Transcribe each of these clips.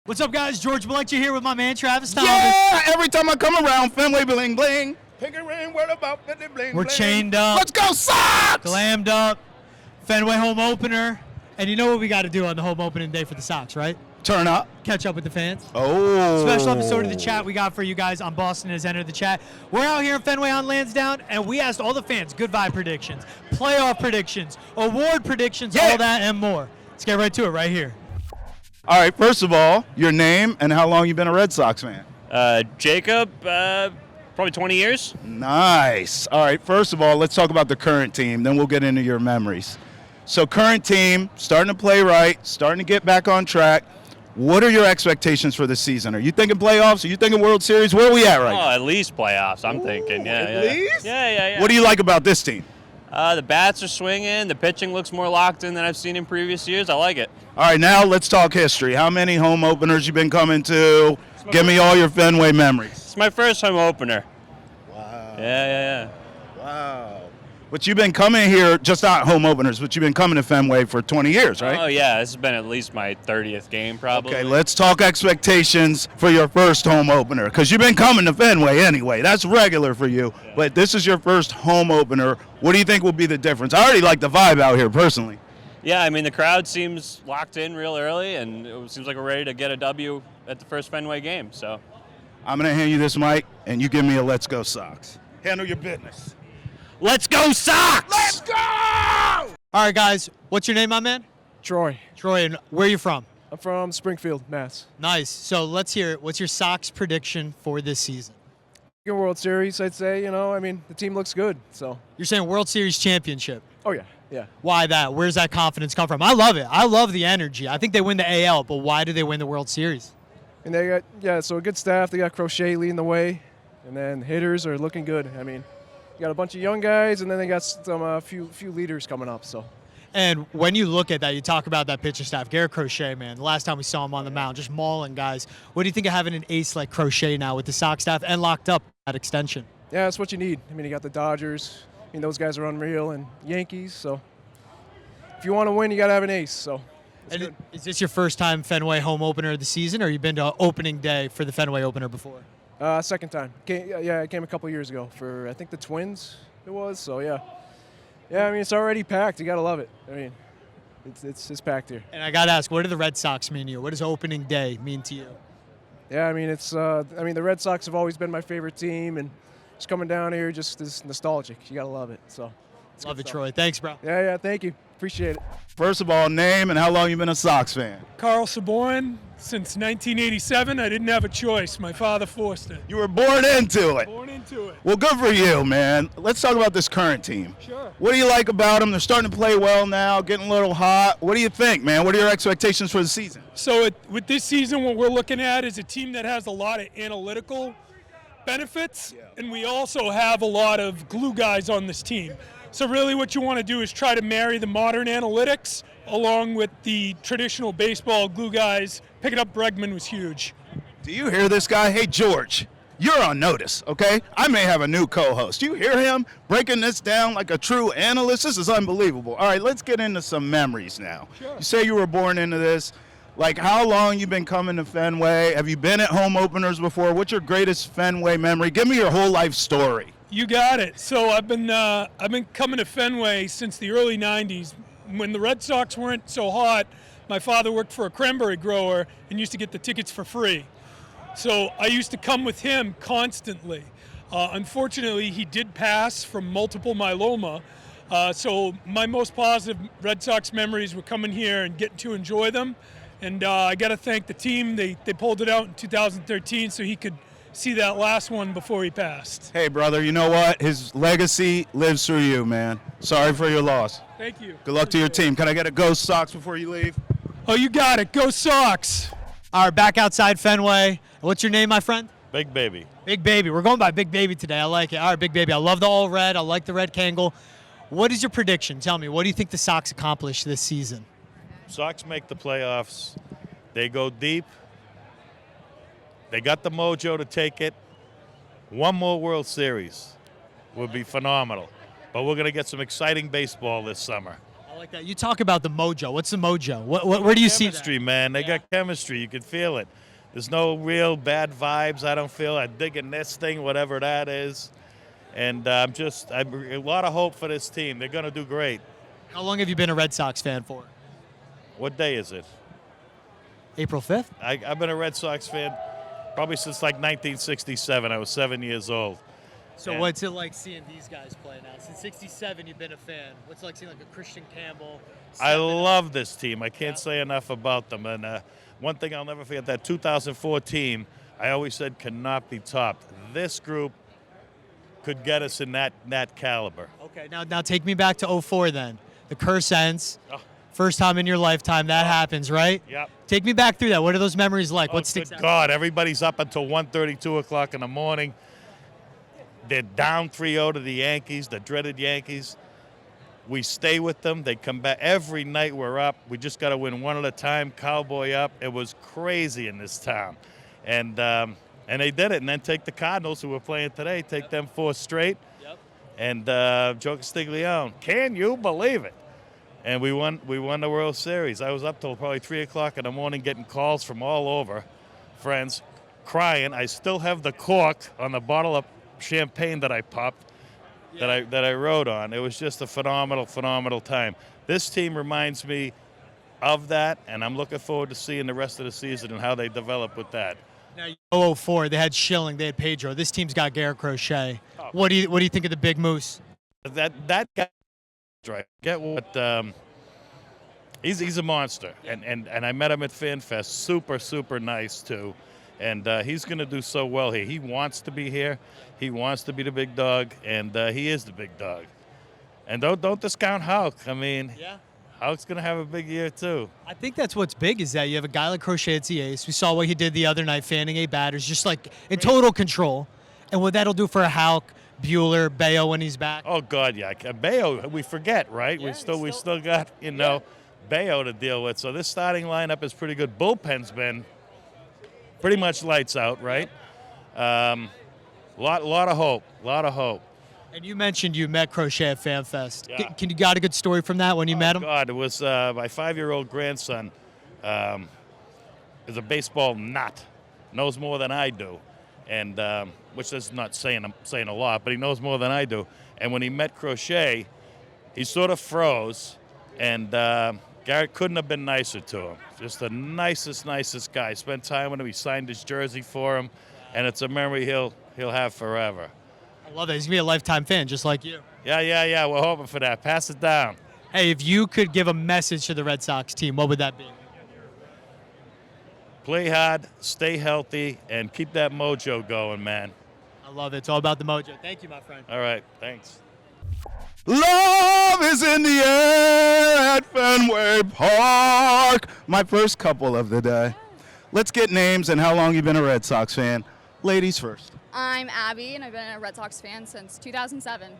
What's up, guys? George Balekji here with my man Travis Thomas. Yeah, every time I come around, Fenway bling bling. Pickering, what about bling bling? We're chained up. Let's go, Sox! Glammed up. Fenway home opener. And you know what we got to do on the home opening day for the Sox, right? Turn up. Catch up with the fans. Oh. Special episode of the chat we got for you guys on Boston has entered the chat. We're out here in Fenway on Lansdowne, and we asked all the fans good vibe predictions, playoff predictions, award predictions, all that and more. Let's get right to it right here. All right, first of all, your name and how long you been a Red Sox fan? Jacob, probably 20 years. Nice. All right, first of all, let's talk about the current team, then we'll get into your memories. So current team, starting to play right, starting to get back on track. What are your expectations for the season? Are you thinking playoffs? Are you thinking World Series? Where are we at right now? Oh, at least playoffs, I'm thinking. Yeah, at least? Yeah. What do you like about this team? The bats are swinging. The pitching looks more locked in than I've seen in previous years. I like it. All right, now let's talk history. How many home openers you been coming to? Give me all your Fenway memories. It's my first home opener. Wow. Yeah. Wow. But you've been coming here, just not home openers, but you've been coming to Fenway for 20 years, right? Oh, yeah. This has been at least my 30th game, probably. Okay, let's talk expectations for your first home opener, because you've been coming to Fenway anyway. That's regular for you, but this is your first home opener. What do you think will be the difference? I already like the vibe out here, personally. Yeah, I mean, the crowd seems locked in real early, and it seems like we're ready to get a W at the first Fenway game. So I'm going to hand you this mic, and you give me a Let's Go Sox. Handle your business. let's go, Sox! Let's go! All right, guys. What's your name, my man? Troy. Troy, and where are you from? I'm from Springfield, Mass. Nice. So let's hear it. What's your Sox prediction for this season? Good World Series, I'd say. I mean, the team looks good, so. You're saying World Series championship. Oh, yeah. Why that? Where's that confidence come from? I love it. I love the energy. I think they win the AL, but why do they win the World Series? And they got, so a good staff. They got Crochet leading the way, and then hitters are looking good. I mean, you got a bunch of young guys, and then they got some few leaders coming up, so. And when you look at that, you talk about that pitcher staff. Garrett Crochet, man, the last time we saw him on the mound, just mauling guys. What do you think of having an ace like Crochet now with the Sox staff and locked up at extension? Yeah, that's what you need. I mean, you got the Dodgers. I mean, those guys are unreal, and Yankees, so. If you want to win, you got to have an ace, so. And is this your first time Fenway home opener of the season, or you been to opening day for the Fenway opener before? Second time. I came a couple years ago for, I think, the Twins it was, so yeah. Yeah, I mean, it's already packed. You got to love it. I mean, it's packed here. And I got to ask, what do the Red Sox mean to you? What does opening day mean to you? Yeah, I mean, the Red Sox have always been my favorite team, and just coming down here just is nostalgic. You got to love it, so. Love it, Troy. Thanks, bro. Yeah, thank you. Appreciate it. First of all, name and how long you been a Sox fan? Carl Saborn, since 1987. I didn't have a choice. My father forced it. You were born into it. Born into it. Well, good for you, man. Let's talk about this current team. Sure. What do you like about them? They're starting to play well now, getting a little hot. What do you think, man? What are your expectations for the season? So with this season, what we're looking at is a team that has a lot of analytical benefits, and we also have a lot of glue guys on this team. So really what you want to do is try to marry the modern analytics along with the traditional baseball glue guys. Picking up Bregman was huge. Do you hear this guy? Hey, George, you're on notice, okay? I may have a new co-host. You hear him breaking this down like a true analyst? This is unbelievable. All right, let's get into some memories now. Sure. You say you were born into this. Like, how long you been coming to Fenway? Have you been at home openers before? What's your greatest Fenway memory? Give me your whole life story. You got it. So I've been coming to Fenway since the early 90s. When the Red Sox weren't so hot, my father worked for a cranberry grower and used to get the tickets for free. So I used to come with him constantly. Unfortunately, he did pass from multiple myeloma. So my most positive Red Sox memories were coming here and getting to enjoy them. And I got to thank the team. They pulled it out in 2013 so he could see that last one before he passed. Hey, brother, you know what? His legacy lives through you, man. Sorry for your loss. Thank you. Good luck to your team. Can I get a Go Sox before you leave? Oh, you got it. Go Sox. All right, back outside Fenway. What's your name, my friend? Big Baby. Big Baby. We're going by Big Baby today. I like it. All right, Big Baby. I love the all red. I like the red Kangol. What is your prediction? Tell me, what do you think the Sox accomplish this season? Sox make the playoffs. They go deep. They got the mojo to take it. One more World Series would be phenomenal. But we're going to get some exciting baseball this summer. like that. You talk about the mojo. What's the mojo? Where do you see that? Chemistry, man. They got chemistry. You can feel it. There's no real bad vibes. I don't feel. I'm digging this thing, whatever that is. And I'm a lot of hope for this team. They're going to do great. How long have you been a Red Sox fan for? What day is it? April 5th? I've been a Red Sox fan probably since like 1967. I was 7 years old. So And what's it like seeing these guys play now? Since '67, you've been a fan. What's it like seeing like a Christian Campbell? I love this team. I can't say enough about them. And one thing I'll never forget, that 2004 team, I always said cannot be topped. This group could get us in that caliber. Okay, now take me back to '04 then. The curse ends. Oh. First time in your lifetime that happens, right? Yep. Take me back through that. What are those memories like? What sticks Good out? God, everybody's up until 1:30, 2 o'clock in the morning. They're down 3-0 to the Yankees, the dreaded Yankees. We stay with them. They come back. Every night we're up. We just got to win one at a time, cowboy up. It was crazy in this town. And they did it. And then take the Cardinals, who were playing today, take them 4 straight. Yep. And Joe Castiglione. Can you believe it? And we won the World Series. I was up till probably 3 o'clock in the morning getting calls from all over, friends, crying. I still have the cork on the bottle of champagne that I popped, that I rode on. It was just a phenomenal time. This team reminds me of that, and I'm looking forward to seeing the rest of the season and how they develop with that. Now, 04, they had Schilling, they had Pedro. This team's got Garrett Crochet. What do you think of the Big Moose? That guy, right? Get what? He's a monster, and I met him at FanFest. Super nice too. And he's going to do so well here. He wants to be here. He wants to be the big dog, and he is the big dog. And don't discount Houck. I mean, Houck's going to have a big year too. I think that's what's big is that you have a guy like Crochet at the ace. We saw what he did the other night, fanning 8 batters, just like in total control. And what that'll do for a Houck, Bueller, Bayo when he's back. Oh God, yeah. Bayo, we forget, right? Yeah, we still got Bayo to deal with. So this starting lineup is pretty good. Bullpen's been pretty much lights out, right? Lot of hope. And you mentioned you met Crochet at FanFest. Yeah. Can you got a good story from that when you met him? God, it was my 5-year-old grandson is a baseball nut, knows more than I do, and which is not saying a lot, but he knows more than I do. And when he met Crochet, he sort of froze, and Garrett couldn't have been nicer to him. Just the nicest guy. Spent time with him. He signed his jersey for him, and it's a memory he'll have forever. I love that. He's going to be a lifetime fan, just like you. Yeah. We're hoping for that. Pass it down. Hey, if you could give a message to the Red Sox team, what would that be? Play hard, stay healthy, and keep that mojo going, man. I love it. It's all about the mojo. Thank you, my friend. All right, thanks. Love is in the air at Fenway Park. My first couple of the day. Let's get names and how long you've been a Red Sox fan. Ladies first. I'm Abby, and I've been a Red Sox fan since 2007.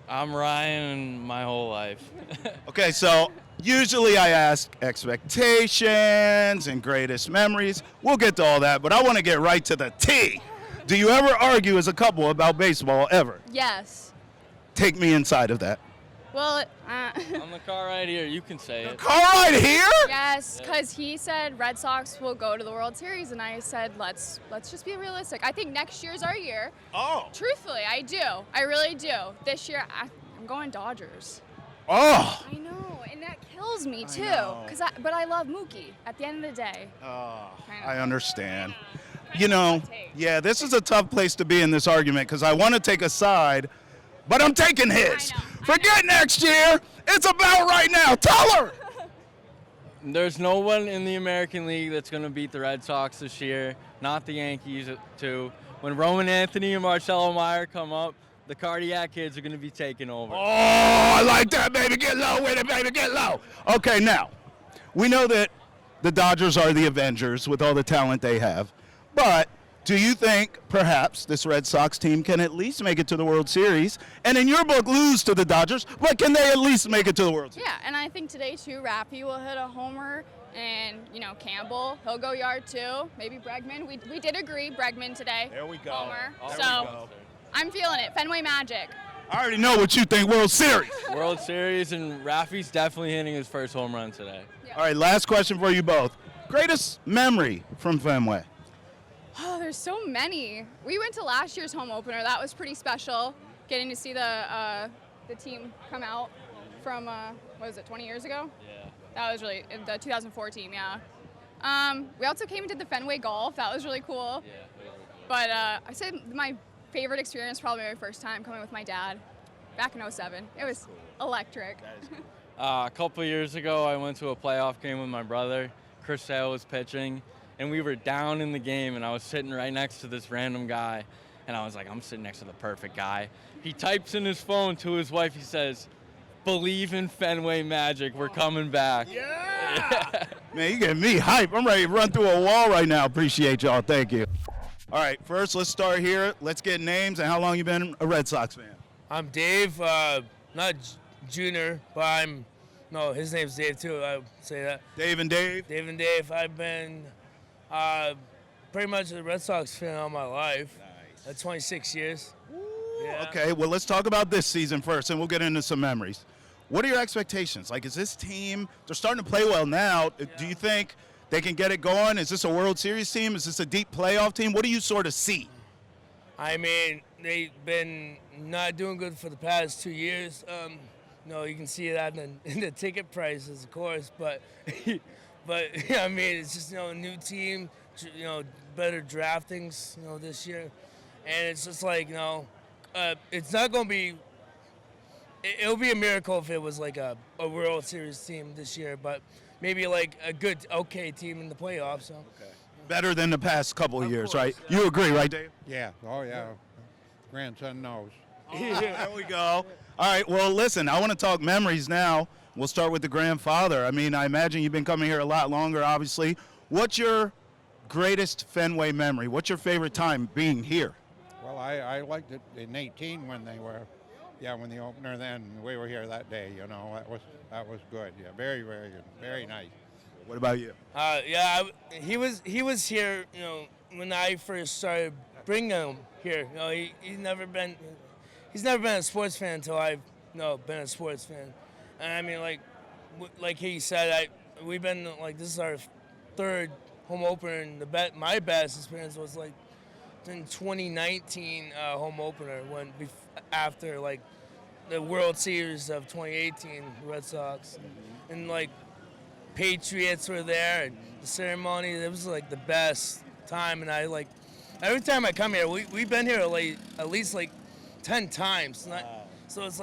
I'm Ryan my whole life. Okay, so usually I ask expectations and greatest memories. We'll get to all that, but I want to get right to the T. Do you ever argue as a couple about baseball, ever? Yes. Take me inside of that. Well, On the car right here, you can say it. Car right here? yes, because he said Red Sox will go to the World Series, and I said let's just be realistic. I think next year's our year. Oh. Truthfully, I do. I really do. This year, I'm going Dodgers. Oh. I know, and that kills me too. know. But I love Mookie. At the end of the day. I understand. You know, yeah, this is a tough place to be in this argument because I want to take a side, but I'm taking his. I know. Forget next year. It's about right now. Tell her. There's no one in the American League that's going to beat the Red Sox this year, not the Yankees too. When Roman Anthony and Marcelo Meyer come up, the cardiac kids are going to be taking over. Oh, I like that, baby. Get low with it, baby. Get low. Okay, now, we know that the Dodgers are the Avengers with all the talent they have, but do you think perhaps this Red Sox team can at least make it to the World Series? And in your book, lose to the Dodgers, but can they at least make it to the World Series? Yeah, and I think today too, Rappy will hit a homer, and Campbell, he'll go yard too. Maybe Bregman. We did agree Bregman today. There we go. Homer. There so we go. I'm feeling it. Fenway Magic. I already know what you think. World Series. World Series, and Rafi's definitely hitting his first home run today. All right, last question for you both. Greatest memory from Fenway? Oh, there's so many. We went to last year's home opener. That was pretty special. Getting to see the team come out from, what was it, 20 years ago? Yeah. That was really, the 2014, yeah. We also came and did the Fenway Golf. That was really cool. Yeah. But I said my favorite experience, probably my first time coming with my dad back in 07. It was electric. A couple years ago, I went to a playoff game with my brother. Crochet was pitching, and we were down in the game, and I was sitting right next to this random guy, and I was like, I'm sitting next to the perfect guy. He types in his phone to his wife. He says, "Believe in Fenway Magic. We're coming back." Yeah! Man, you getting me hype. I'm ready to run through a wall right now. Appreciate y'all. Thank you. All right, first let's start here. Let's get names and how long you been a Red Sox fan. I'm Dave, not Junior, but no, his name's Dave too, I would say that. Dave and Dave? Dave and Dave. I've been pretty much a Red Sox fan all my life. Nice. 26 years. Yeah. Okay, well, let's talk about this season first, and we'll get into some memories. What are your expectations? Like, is this team, they're starting to play well now. Yeah. Do you think they can get it going? Is this a World Series team? Is this a deep playoff team? What do you sort of see? I mean, they've been not doing good for the past 2 years. You can see that in the ticket prices, of course. But, I mean, it's just, a new team, better draftings, this year. And it's just like, it's not going to be – it'll be a miracle if it was like a World Series team this year. But maybe like a good, okay team in the playoffs. So. Okay. Better than the past couple of years, right? You agree, right, Dave? Yeah. Oh, yeah. Grandson knows. There we go. All right, well, listen, I want to talk memories now. We'll start with the grandfather. I mean, I imagine you've been coming here a lot longer, obviously. What's your greatest Fenway memory? What's your favorite time being here? Well, I liked it in 18 when they were, when the opener then, we were here that day, that was good. Yeah, very, very good. Very nice. What about you? He was here, when I first started bringing him here. He's never been a sports fan until I've been a sports fan. And I mean, like he said, we've been this is our third home opener, and my best experience was in 2019 home opener after the World Series of 2018 Red Sox, and Patriots were there, and the ceremony, it was the best time. And I every time I come here, we've been here at least 10 times. So it's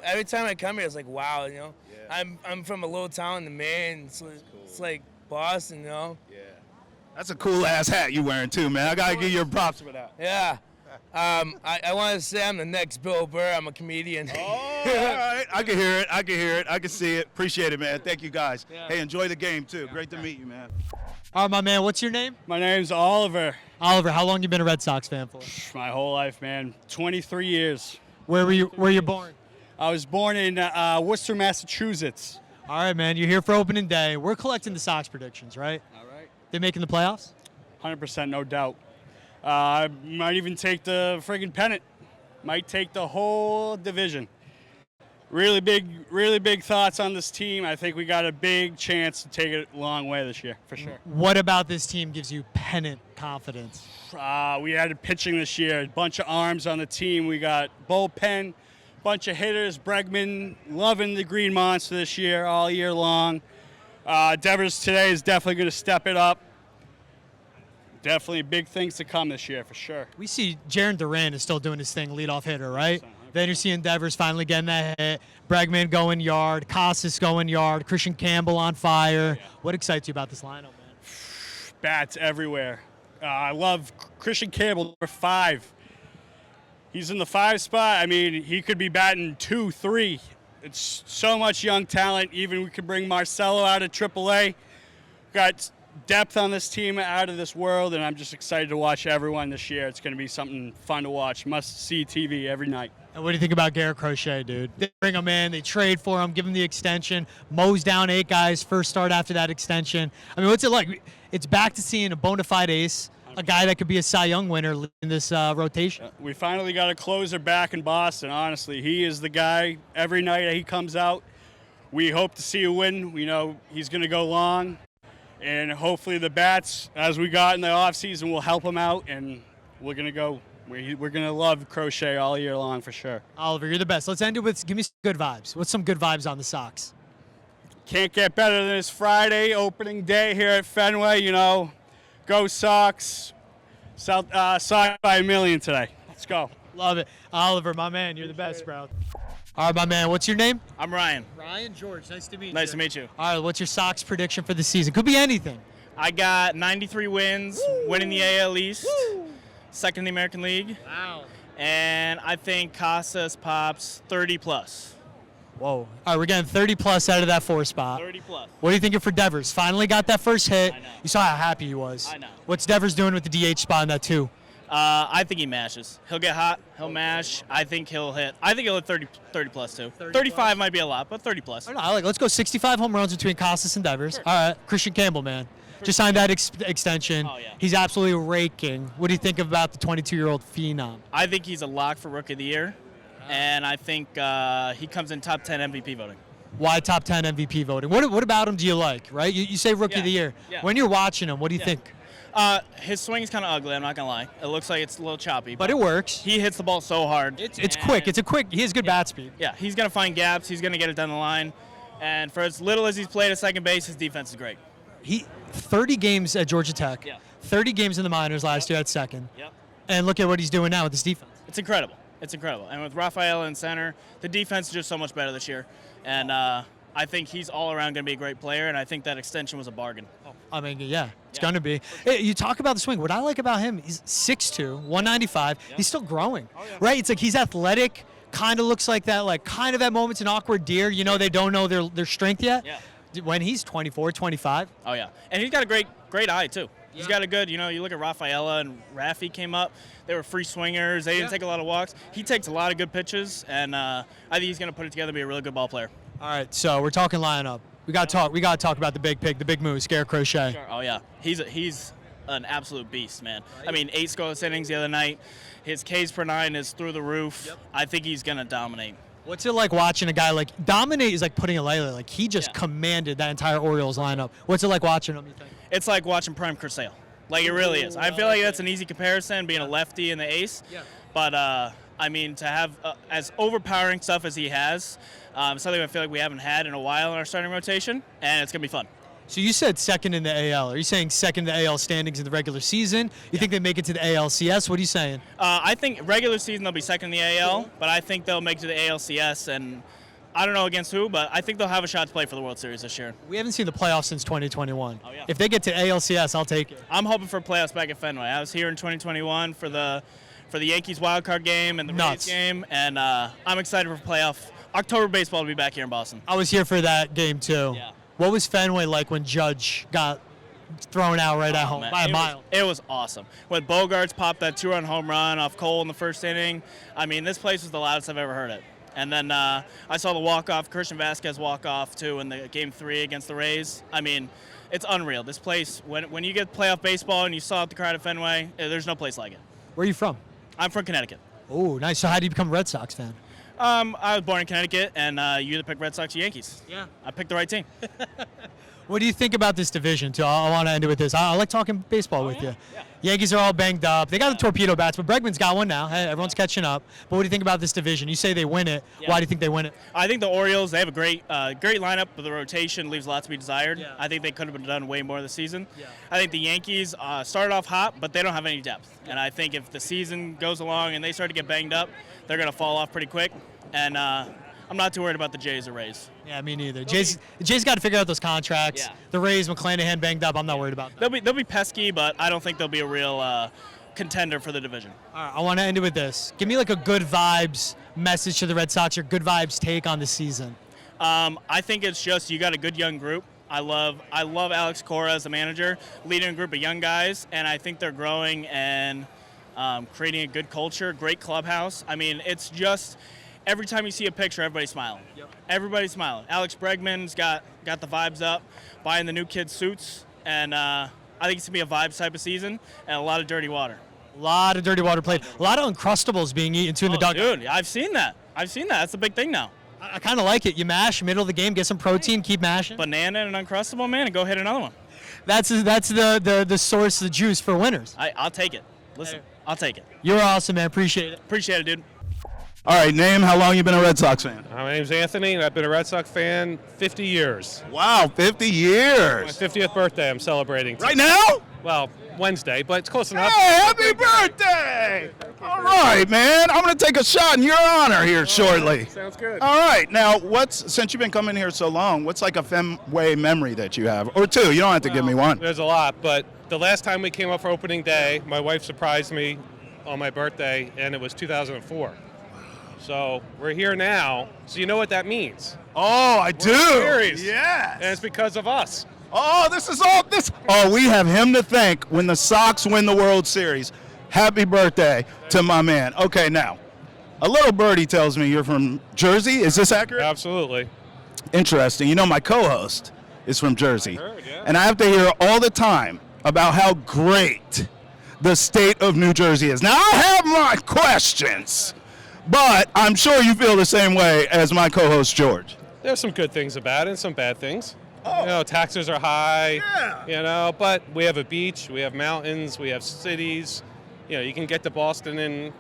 every time I come here, it's wow, Yeah. I'm from a little town in Maine, so it's like Boston, Yeah. That's a cool ass hat you wearing too, man. I gotta give you props for that. Yeah. I want to say I'm the next Bill Burr. I'm a comedian. Oh, all right. I can hear it. I can see it. Appreciate it, man. Thank you, guys. Yeah. Hey, enjoy the game, too. Great to meet you, man. All right, my man, what's your name? My name's Oliver. Oliver, how long you been a Red Sox fan for? My whole life, man. 23 years. Where were you born? I was born in Worcester, Massachusetts. All right, man. You're here for opening day. We're collecting the Sox predictions, right? All right. They making the playoffs? 100%, no doubt. I might even take the friggin' pennant. Might take the whole division. Really big thoughts on this team. I think we got a big chance to take it a long way this year, for sure. What about this team gives you pennant confidence? We added pitching this year. A bunch of arms on the team. We got bullpen, bunch of hitters. Bregman loving the Green Monster this year, all year long. Devers today is definitely going to step it up. Definitely big things to come this year, for sure. We see Jarren Duran is still doing his thing, leadoff hitter, right? Then you're seeing Devers finally getting that hit. Bregman going yard. Casas going yard. Christian Campbell on fire. Yeah. What excites you about this lineup, man? Bats everywhere. I love Christian Campbell, number 5. He's in the 5 spot. I mean, he could be batting 2, 3. It's so much young talent. Even we could bring Marcelo out of AAA. Got depth on this team out of this world, and I'm just excited to watch everyone this year. It's going to be something fun to watch. Must-see TV every night. And what do you think about Garrett Crochet, dude? They bring him in, they trade for him, give him the extension, mows down 8 guys, first start after that extension. I mean, what's it like? It's back to seeing a bona fide ace a guy that could be a Cy Young winner in this rotation. We finally got a closer back in Boston, honestly. He is the guy. Every night that he comes out, we hope to see a win. We know he's going to go long, and hopefully the bats, as we got in the offseason, will help him out, and we're going to love Crochet all year long for sure. Oliver, you're the best. Let's end it with, give me some good vibes. What's some good vibes on the Sox? Can't get better than this Friday opening day here at Fenway. Go Sox. Sox by a million today. Let's go. Love it. Oliver, my man, you're the best, bro. All right, my man, what's your name? I'm Ryan. Ryan George, nice to meet you. Nice to meet you. All right, what's your Sox prediction for the season? Could be anything. I got 93 wins, winning the AL East, second in the American League. Wow. And I think Casas pops 30 plus. Whoa. All right, we're getting 30 plus out of that 4 spot. 30 plus. What are you thinking for Devers? Finally got that first hit. I know. You saw how happy he was. I know. What's Devers doing with the DH spot in that 2? I think he mashes. He'll get hot. He'll mash. I think he'll hit 30 plus too. 35 plus? Might be a lot, but 30 plus. Let's go 65 home runs between Casas and Devers. Sure. All right, Christian Campbell, man. Just signed that extension. Oh, yeah. He's absolutely raking. What do you think about the 22-year-old phenom? I think he's a lock for Rookie of the Year, and I think he comes in top 10 MVP voting. Why top 10 MVP voting? What about him do you like, right? You say Rookie of the Year. Yeah. When you're watching him, what do you think? His swing's kind of ugly, I'm not going to lie. It looks like it's a little choppy. But it works. He hits the ball so hard. It's quick. He has good bat speed. Yeah, he's going to find gaps. He's going to get it down the line. And for as little as he's played at second base, his defense is great. 30 games at Georgia Tech. Yeah. 30 games in the minors last year at second. Yep. And look at what he's doing now with his defense. It's incredible. It's incredible. And with Rafaela in center, the defense is just so much better this year. And I think he's all around going to be a great player, and I think that extension was a bargain. I mean, yeah, it's going to be. Hey, you talk about the swing. What I like about him, he's 6'2", 195. Yeah. He's still growing, right? It's like he's athletic, kind of looks like that, like kind of at moments an awkward deer. They don't know their strength yet. Yeah. When he's 24, 25. Oh, yeah. And he's got a great eye, too. He's got a good, you look at Rafaela and Rafi came up. They were free swingers. They didn't take a lot of walks. He takes a lot of good pitches, and I think he's going to put it together and be a really good ball player. All right, so we're talking lineup. We got to talk about the big pig, the big moose, Garrett Crochet. Sure. Oh, yeah. He's an absolute beast, man. Right. I mean, 8 scoreless innings the other night. His Ks per 9 is through the roof. Yep. I think he's going to dominate. What's it like watching a guy like dominate is like putting a layler. Like he just commanded that entire Orioles lineup. What's it like watching him, you think? It's like watching Prime Crusale. Like it really is. I feel like that's an easy comparison, being a lefty and the ace. Yeah. But I mean, to have as overpowering stuff as he has, something I feel like we haven't had in a while in our starting rotation, and it's gonna be fun. So you said second in the AL. Are you saying second in the AL standings in the regular season? You think they make it to the ALCS? What are you saying? I think regular season they'll be second in the AL, but I think they'll make it to the ALCS, and I don't know against who, but I think they'll have a shot to play for the World Series this year. We haven't seen the playoffs since 2021. Oh, yeah. If they get to ALCS, I'll take it. I'm hoping for playoffs back at Fenway. I was here in 2021 for the Yankees wildcard game and the Rays game, and I'm excited for playoff October baseball to be back here in Boston. I was here for that game too. Yeah. What was Fenway like when Judge got thrown out right at home by a mile? It was awesome. When Bogarts popped that 2-run home run off Cole in the first inning, I mean, this place was the loudest I've ever heard it. And then I saw the walk-off, Christian Vasquez walk-off, too, in the Game 3 against the Rays. I mean, it's unreal. This place, when you get playoff baseball and you saw the crowd at Fenway, there's no place like it. Where are you from? I'm from Connecticut. Oh, nice. So how did you become a Red Sox fan? I was born in Connecticut, and you either pick Red Sox or Yankees. Yeah. I picked the right team. What do you think about this division, too? I want to end it with this. I like talking baseball with you. Yeah. Yankees are all banged up. They got the torpedo bats, but Bregman's got one now. Hey, everyone's catching up. But what do you think about this division? You say they win it. Yeah. Why do you think they win it? I think the Orioles, they have a great lineup, but the rotation leaves a lot to be desired. Yeah. I think they could have done way more this season. Yeah. I think the Yankees started off hot, but they don't have any depth. Yeah. And I think if the season goes along and they start to get banged up, they're going to fall off pretty quick. And I'm not too worried about the Jays or Rays. Yeah, me neither. Jays got to figure out those contracts. Yeah. The Rays, McClanahan banged up. I'm not worried about that. They'll be pesky, but I don't think they'll be a real contender for the division. All right, I want to end it with this. Give me like a good vibes message to the Red Sox, your good vibes take on the season. I think it's just you got a good young group. I love Alex Cora as the manager, leading a group of young guys, and I think they're growing and creating a good culture, great clubhouse. I mean, it's just every time you see a picture, everybody's smiling. Yep. Everybody's smiling. Alex Bregman's got the vibes up, buying the new kids' suits, and I think it's going to be a vibes type of season and a lot of dirty water. A lot of dirty water played. A lot of Uncrustables being eaten too in the dugout. Dude, I've seen that. That's the big thing now. I kind of like it. You mash middle of the game, get some protein, keep mashing. Banana and Uncrustable, man, and go hit another one. That's the source of juice for winners. I'll take it. Listen, I'll take it. You're awesome, man. Appreciate it. Appreciate it, dude. All right, name how long you been a Red Sox fan? My name's Anthony, and I've been a Red Sox fan 50 years. Wow, 50 years. My 50th birthday I'm celebrating. Right now? Well, Wednesday, but it's close enough. Hey, happy birthday! All right, man. I'm going to take a shot in your honor here shortly. Sounds good. All right. Now, since you've been coming here so long, what's like a Fenway memory that you have? Or two. You don't have to give me one. There's a lot, but the last time we came up for opening day, my wife surprised me on my birthday, and it was 2004. So we're here now, so you know what that means. Oh, I do. Series. Yes. And it's because of us. Oh, this is all this. Oh, we have him to thank when the Sox win the World Series. Happy birthday to my man. Okay, now, a little birdie tells me you're from Jersey. Is this accurate? Absolutely. Interesting. You know, my co-host is from Jersey. I heard, yeah. And I have to hear all the time about how great the state of New Jersey is. Now, I have my questions, but I'm sure you feel the same way as my co-host, George. There's some good things about it and some bad things. You know, taxes are high, you know, but we have a beach, we have mountains, we have cities. You know, you can get to Boston in,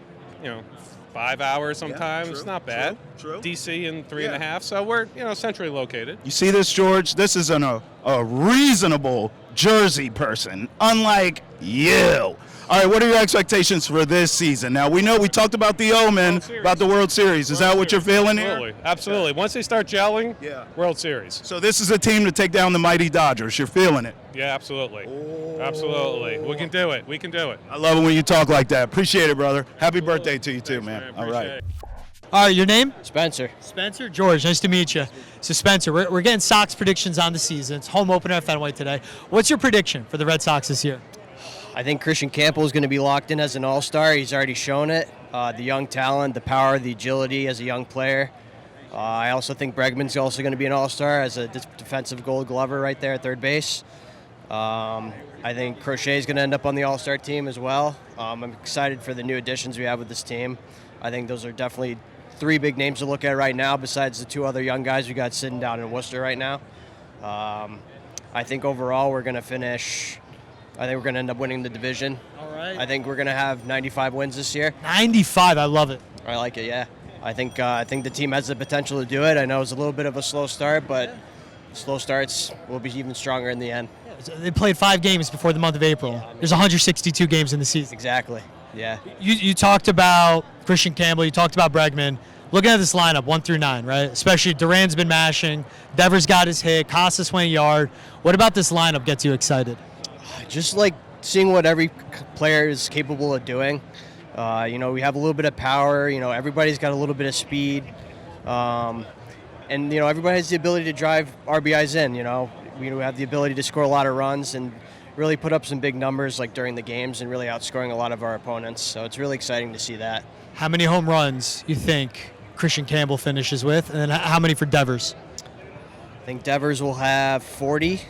5 hours sometimes. It's not bad. True. DC in 3.5. So we're, centrally located. You see this, George? This is a reasonable Jersey person, unlike you. All right, what are your expectations for this season? Now, we know we talked about the Omen, about the World Series. Is that what you're feeling here? Absolutely. Once they start gelling, World Series. So this is a team to take down the mighty Dodgers. You're feeling it? Yeah, absolutely. Absolutely. We can do it. We can do it. I love it when you talk like that. Appreciate it, brother. Happy birthday to you, too, man. All right. All right, your name? Spencer. Spencer? George, nice to meet you. So, Spencer, we're getting Sox predictions on the season. It's home opener at Fenway today. What's your prediction for the Red Sox this year? I think Christian Campbell is going to be locked in as an all-star. He's already shown it. The young talent, the power, the agility as a young player. I also think Bregman's also going to be an all-star as a defensive gold glover right there at third base. I think Crochet is going to end up on the all-star team as well. I'm excited for the new additions we have with this team. I think those are definitely three big names to look at right now besides the two other young guys we got sitting down in Worcester right now. I think overall we're going to finish... I think we're going to end up winning the division. All right. I think we're going to have 95 wins this year. 95, I love it. I like it, yeah. I think the team has the potential to do it. I know it's a little bit of a slow start, but slow starts will be even stronger in the end. They played 5 games before the month of April. There's 162 games in the season. Exactly, yeah. You talked about Christian Campbell. You talked about Bregman. Looking at this lineup, 1 through 9, right? Especially Duran's been mashing. Devers got his hit. Casas went yard. What about this lineup gets you excited? Just like seeing what every player is capable of doing. We have a little bit of power. Everybody's got a little bit of speed. And everybody has the ability to drive RBIs in. We have the ability to score a lot of runs and really put up some big numbers like during the games and really outscoring a lot of our opponents. So it's really exciting to see that. How many home runs you think Christian Campbell finishes with? And then how many for Devers? I think Devers will have 40.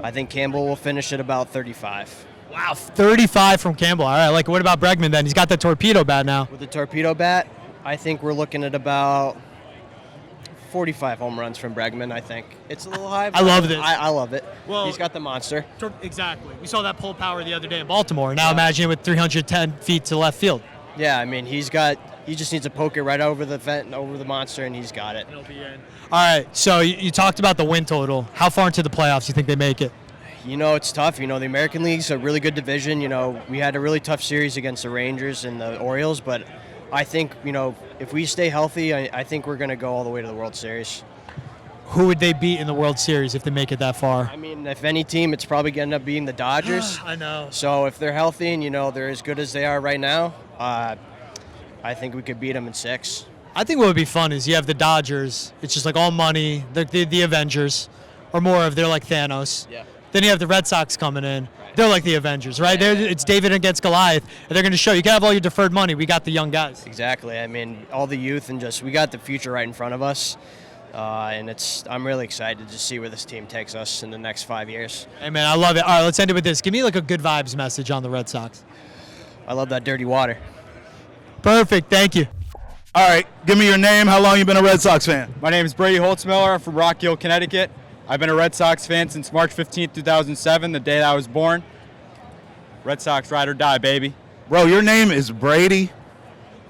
I think Campbell will finish at about 35. Wow, 35 from Campbell. All right, what about Bregman then? He's got that torpedo bat now. With the torpedo bat, I think we're looking at about 45 home runs from Bregman, I think. It's a little high. I love this. I love it. Well, he's got the monster. Exactly. We saw that pull power the other day in Baltimore. Now imagine it with 310 feet to left field. Yeah, I mean, he just needs to poke it right over the vent and over the monster, and he's got it. It'll be in. All right, so you talked about the win total. How far into the playoffs do you think they make it? It's tough. The American League's a really good division. We had a really tough series against the Rangers and the Orioles, but I think, if we stay healthy, I think we're going to go all the way to the World Series. Who would they beat in the World Series if they make it that far? I mean, if any team, it's probably going to end up being the Dodgers. I know. So if they're healthy and, they're as good as they are right now, I think we could beat them in 6. I think what would be fun is you have the Dodgers. It's just like all money, the Avengers, or more of they're like Thanos. Yeah. Then you have the Red Sox coming in. Right. They're like the Avengers, right? It's David against Goliath. And they're going to show you can have all your deferred money. We got the young guys. Exactly. I mean, all the youth and we got the future right in front of us. and I'm really excited to see where this team takes us in the next 5 years. Hey, man, I love it. All right, let's end it with this. Give me like a good vibes message on the Red Sox. I love that dirty water. Perfect. Thank you. All right, give me your name. How long you been a Red Sox fan? My name is Brady Holtzmiller. I'm from Rock Hill, Connecticut. I've been a Red Sox fan since March 15th, 2007, the day that I was born. Red Sox ride or die, baby. Bro, your name is Brady?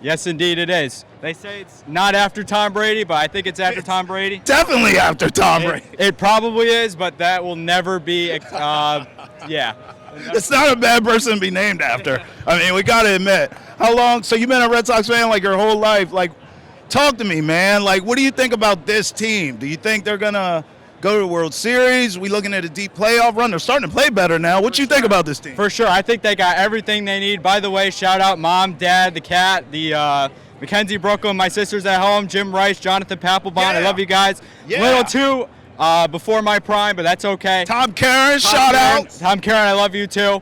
Yes, indeed it is. They say it's not after Tom Brady, but I think it's after Tom Brady. Definitely after Tom Brady. It probably is, but that will never be, yeah. It's not a bad person to be named after. I mean, we got to admit. How long? So you've been a Red Sox fan like your whole life. Like, talk to me, man. Like, what do you think about this team? Do you think they're going to go to the World Series? We looking at a deep playoff run? They're starting to play better now. What do you think about this team? For sure. I think they got everything they need. By the way, shout out Mom, Dad, the cat, the Mackenzie Brooklyn, my sisters at home, Jim Rice, Jonathan Papelbon. I love you guys. Yeah. Little too before my prime, but that's okay. Tom Karen, shout out. Tom Karen, I love you too.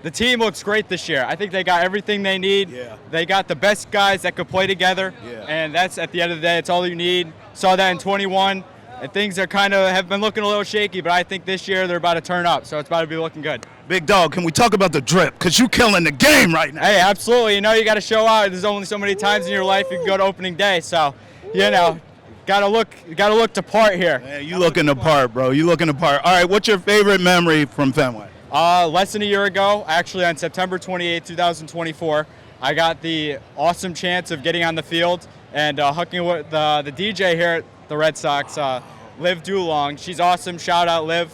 The team looks great this year. I think they got everything they need. Yeah. They got the best guys that could play together. Yeah. And that's, at the end of the day, it's all you need. Saw that in 21. And things are have been looking a little shaky, but I think this year they're about to turn up, so it's about to be looking good. Big dog, can we talk about the drip? Because you killing the game right now. Hey, absolutely. You know, you got to show out. There's only so many times in your life you can go to opening day, so, you know, gotta look the part here. Man, you looking the part, bro. You looking the part. All right, what's your favorite memory from Fenway? Less than a year ago, actually on September 28, 2024, I got the awesome chance of getting on the field and hooking with the DJ here at the Red Sox, Liv Dulong. She's awesome. Shout out, Liv.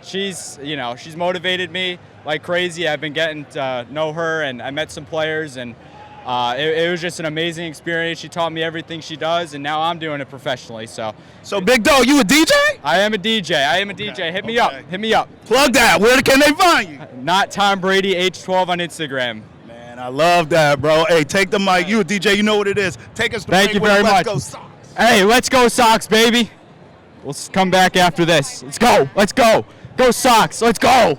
She's motivated me like crazy. I've been getting to know her, and I met some players, and it was just an amazing experience. She taught me everything she does, and now I'm doing it professionally. So Big dog, you a DJ? I am a DJ. Hit me up. Hit me up. Plug that. Where can they find you? Not Tom Brady H12 on Instagram. Man, I love that, bro. Hey, take the mic. You a DJ? You know what it is. Take us to Thank you very much. Let's go Sox. Hey, let's go Sox, baby. We'll come back after this. Let's go. Let's go. Go Sox. Let's go. All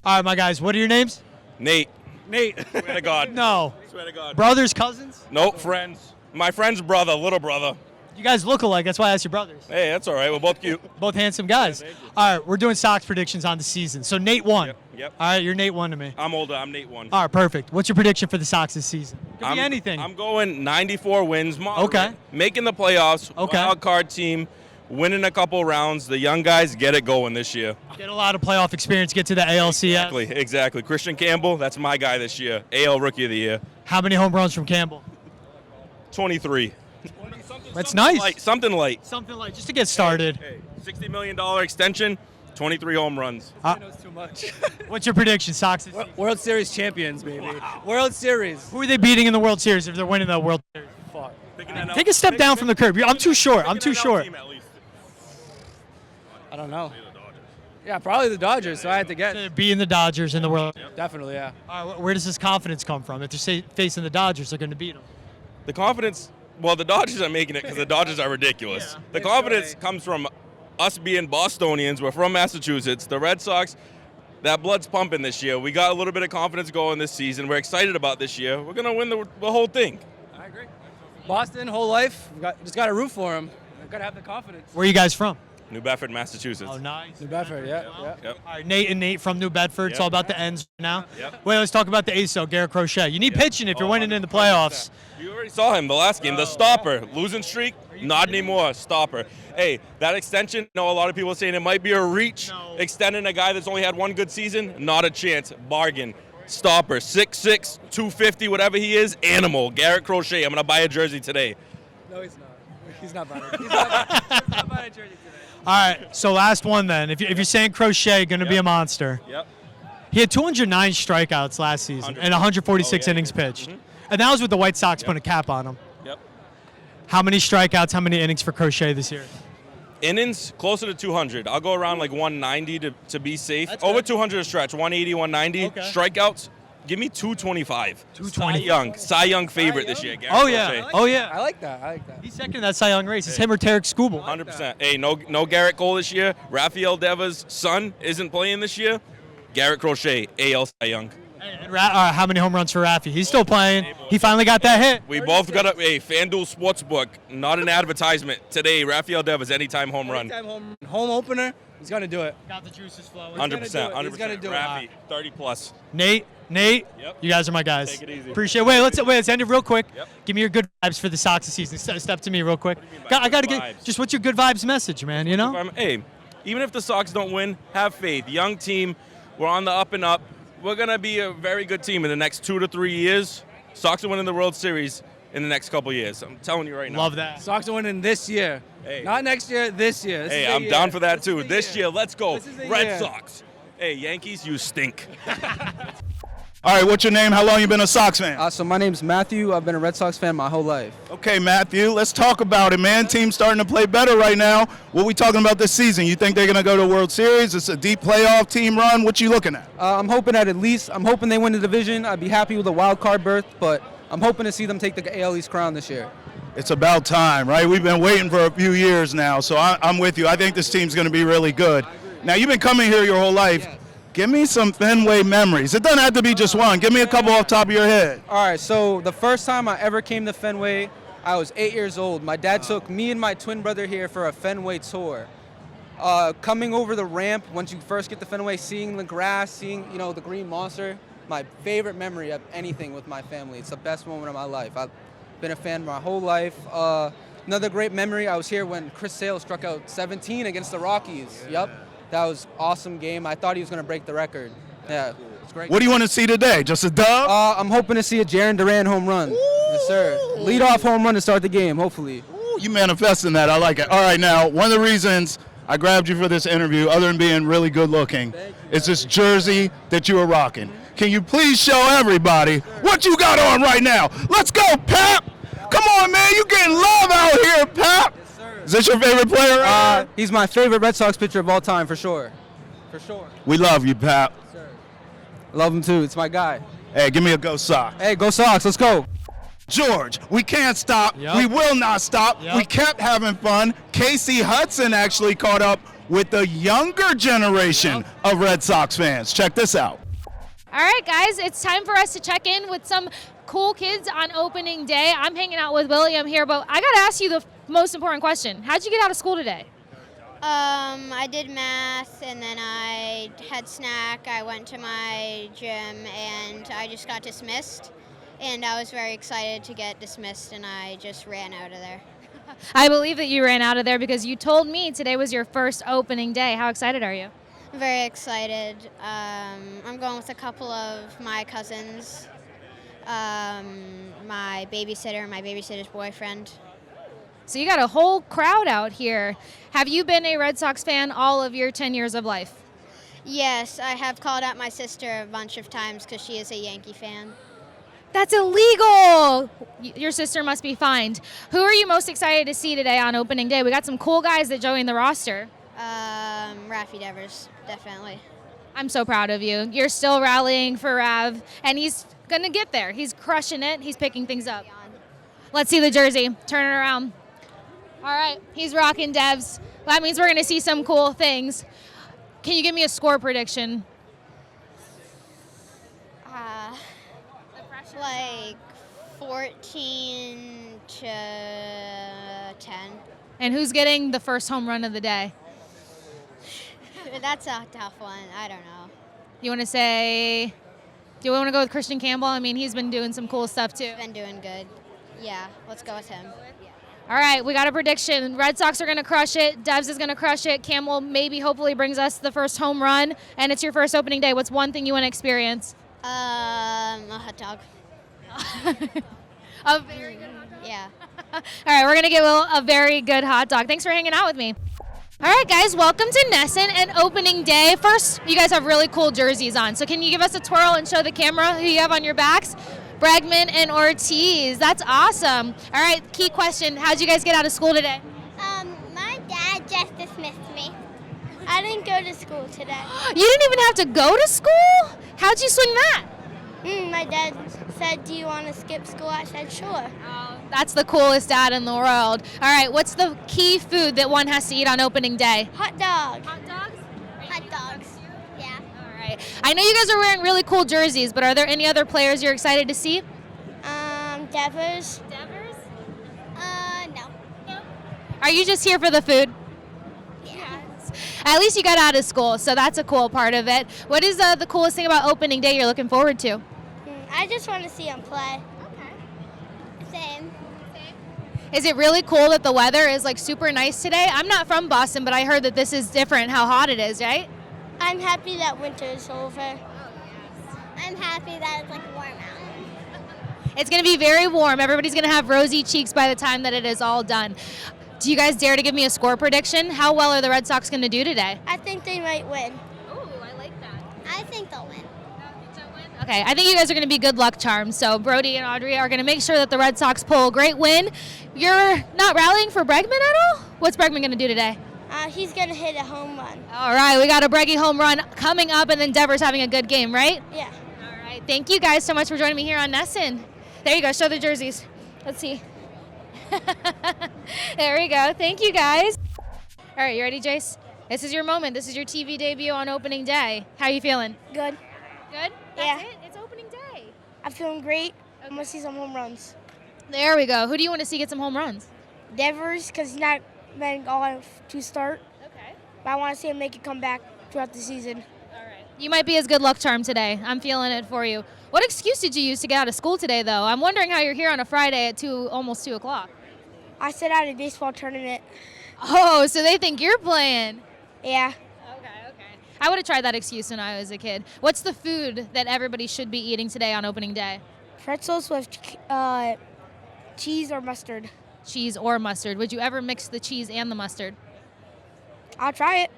right, my guys, what are your names? Nate. Nate. Swear to God. No. Swear to God. Brothers, cousins? Nope, friends. My friend's brother, little brother. You guys look alike. That's why I asked your brothers. Hey, that's all right. We're both cute. Both handsome guys. All right, we're doing Sox predictions on the season. So Nate won. Yep. All right, you're Nate 1 to me. I'm older. I'm Nate 1. All right, perfect. What's your prediction for the Sox this season? Could be anything. I'm going 94 wins. Moderate, Okay. Making the playoffs. Okay. Wild card team. Winning a couple rounds. The young guys get it going this year. Get a lot of playoff experience, get to the ALCS. Exactly. Christian Campbell, that's my guy this year. AL Rookie of the Year. How many home runs from Campbell? 23. That's nice. Something light. Something like just to get started. Hey, $60 million extension, 23 home runs. knows too much. What's your prediction, Sox? This season? World Series champions, baby. Wow. World Series. Who are they beating in the World Series if they're winning the World Series? Fuck. Take a step down from the curb. I'm too short. I'm too short. I don't know. Yeah, probably the Dodgers, so I had to guess. They're beating the Dodgers in the World. Definitely, yeah. All right, where does this confidence come from? If they're facing the Dodgers, they're going to beat them. The confidence, well, the Dodgers are making it because the Dodgers are ridiculous. The confidence comes from us being Bostonians. We're from Massachusetts. The Red Sox, that blood's pumping this year. We got a little bit of confidence going this season. We're excited about this year. We're going to win the whole thing. I agree. Boston, whole life, just got to root for them. Got to have the confidence. Where are you guys from? New Bedford, Massachusetts. Oh, nice. New Bedford, yeah. Yep. All right, Nate and Nate from New Bedford. It's all about the ends now. Yep. Wait, let's talk about the ace, though, Garrett Crochet. You need pitching if you're winning in the playoffs. You already saw him the last game. The stopper. Losing streak, not anymore. Stopper. Hey, that extension, a lot of people are saying it might be a reach. Extending a guy that's only had one good season, not a chance. Bargain. Stopper. 6'6", 250, whatever he is. Animal. Garrett Crochet. I'm going to buy a jersey today. No, he's not. He's not buying it. He's not buying a jersey today. All right, so last one then. If you're saying Crochet going to be a monster. Yep. He had 209 strikeouts last season and 146 innings pitched. And that was with the White Sox putting a cap on him. Yep. How many strikeouts, how many innings for Crochet this year? Innings, closer to 200. I'll go around like 190 to be safe. That's Over good. 200 a stretch, 180, 190. Okay. Strikeouts, give me 225. 220. Cy Young favorite this year. Garrett Oh, yeah. Crochet. Oh, yeah. I like that. He's second in that Cy Young race. It's him or Tarek Skubal. 100%. Hey, no Garrett Cole this year. Rafael Deva's son isn't playing this year. Garrett Crochet, AL Cy Young. How many home runs for Raffy? He's still playing. He finally got that hit. We both got a FanDuel Sportsbook, not an advertisement. Today, Rafael Devers, anytime home run. Home opener, he's going to do it. Got the juices flowing. 100%. He's gonna 100%. do it. Raffy, 30 plus. Nate, Yep. you guys are my guys. Take it easy. Appreciate it. Let's end it real quick. Yep. Give me your good vibes for the Sox this season. Step to me real quick. I got to get just what's your good vibes message, man, you know? Hey, even if the Sox don't win, have faith. Young team, we're on the up and up. We're going to be a very good team in the next 2 to 3 years. Sox are winning the World Series in the next couple years. I'm telling you right now. Love that. Sox are winning this year. Hey. Not next year, this year. Hey, I'm down for that too. This year, let's go. This is the Red year. Sox. Hey, Yankees, you stink. All right, what's your name? How long you been a Sox fan? So my name's Matthew. I've been a Red Sox fan my whole life. Okay, Matthew, let's talk about it, man. Team's starting to play better right now. What we talking about this season? You think they're going to go to World Series? It's a deep playoff team run. What you looking at? I'm hoping I'm hoping they win the division. I'd be happy with a wild card berth, but I'm hoping to see them take the AL East crown this year. It's about time, right? We've been waiting for a few years now, so I'm with you. I think this team's going to be really good. Now, you've been coming here your whole life. Yes. Give me some Fenway memories. It doesn't have to be just one. Give me a couple off the top of your head. All right, so the first time I ever came to Fenway, I was 8 years old. My dad took me and my twin brother here for a Fenway tour. Coming over the ramp, once you first get to Fenway, seeing the grass, seeing the green monster, my favorite memory of anything with my family. It's the best moment of my life. I've been a fan my whole life. Another great memory, I was here when Chris Sale struck out 17 against the Rockies. Yep. That was an awesome game. I thought he was going to break the record. Yeah, it's great. What do you want to see today? Just a dub? I'm hoping to see a Jaron Duran home run. Yes, sir. Lead-off home run to start the game, hopefully. Ooh, you manifesting that. I like it. All right, now, one of the reasons I grabbed you for this interview, other than being really good looking, is this jersey that you are rocking. Can you please show everybody what you got on right now? Let's go, Pap! Come on, man. You getting love out here, Pap! Is this your favorite player? He's my favorite Red Sox pitcher of all time, for sure. For sure. We love you, Pap. Sir. I love him, too. It's my guy. Hey, give me a go Sox. Hey, go Sox. Let's go. George, we can't stop. Yep. We will not stop. Yep. We kept having fun. Kasey Hudson actually caught up with the younger generation of Red Sox fans. Check this out. All right, guys, it's time for us to check in with some cool kids on opening day. I'm hanging out with William here, but I got to ask you the most important question. How'd you get out of school today? I did math, and then I had snack. I went to my gym, and I just got dismissed. And I was very excited to get dismissed, and I just ran out of there. I believe that you ran out of there because you told me today was your first opening day. How excited are you? Very excited. I'm going with a couple of my cousins, my babysitter, my babysitter's boyfriend. So you got a whole crowd out here. Have you been a Red Sox fan all of your 10 years of life? Yes, I have called out my sister a bunch of times because she is a Yankee fan. That's illegal. Your sister must be fined. Who are you most excited to see today on opening day? We got some cool guys that joined the roster. Raffy Devers, definitely. I'm so proud of you. You're still rallying for Rav, and he's going to get there. He's crushing it. He's picking things up. Let's see the jersey. Turn it around. All right, he's rocking Devs. That means we're going to see some cool things. Can you give me a score prediction? Like 14 to 10. And who's getting the first home run of the day? That's a tough one. I don't know. You want to say, do you want to go with Christian Campbell? I mean, he's been doing some cool stuff too. Been doing good. Yeah, let's go with him. All right, we got a prediction. Red Sox are going to crush it. Devs is going to crush it. Campbell maybe hopefully brings us the first home run, and it's your first opening day. What's one thing you want to experience? A hot dog. A very good hot dog? Yeah. All right, we're going to give a very good hot dog. Thanks for hanging out with me. All right, guys, welcome to Nesson and opening day. First, you guys have really cool jerseys on, so can you give us a twirl and show the camera who you have on your backs? Bregman and Ortiz. That's awesome. All right, key question. How'd you guys get out of school today? My dad just dismissed me. I didn't go to school today. You didn't even have to go to school? How'd you swing that? My dad said, do you want to skip school? I said, sure. That's the coolest dad in the world. All right, what's the key food that one has to eat on opening day? Hot dog. Hot dogs? Hot dogs. Yeah. All right. I know you guys are wearing really cool jerseys, but are there any other players you're excited to see? Devers. Devers? No. Are you just here for the food? Yes. At least you got out of school, so that's a cool part of it. What is the coolest thing about opening day you're looking forward to? I just want to see him play. Okay. Same. Is it really cool that the weather is like super nice today? I'm not from Boston, but I heard that this is different how hot it is, right? I'm happy that winter is over. Oh, yes. I'm happy that it's like warm out. It's going to be very warm. Everybody's going to have rosy cheeks by the time that it is all done. Do you guys dare to give me a score prediction? How well are the Red Sox going to do today? I think they might win. Ooh, I like that. I think they'll win. Okay, I think you guys are going to be good luck charms. So Brody and Audrey are going to make sure that the Red Sox pull a great win. You're not rallying for Bregman at all? What's Bregman going to do today? He's going to hit a home run. All right, we got a Breggy home run coming up, and then Devers having a good game, right? Yeah. All right, thank you guys so much for joining me here on Nesson. There you go, show the jerseys. Let's see. There we go, thank you guys. All right, you ready, Jace? This is your moment. This is your TV debut on opening day. How are you feeling? Good. Good? Yeah. That's it? It's opening day. I'm feeling great. I'm going to see some home runs. There we go. Who do you want to see get some home runs? Devers, because he's not been all to start. Okay. But I want to see him make a comeback throughout the season. All right. You might be his good luck charm today. I'm feeling it for you. What excuse did you use to get out of school today, though? I'm wondering how you're here on a Friday at almost 2 o'clock. I sat out a baseball tournament. Oh, so they think you're playing. Yeah. Okay. I would have tried that excuse when I was a kid. What's the food that everybody should be eating today on opening day? Pretzels with cheese or mustard. Cheese or mustard. Would you ever mix the cheese and the mustard? I'll try it.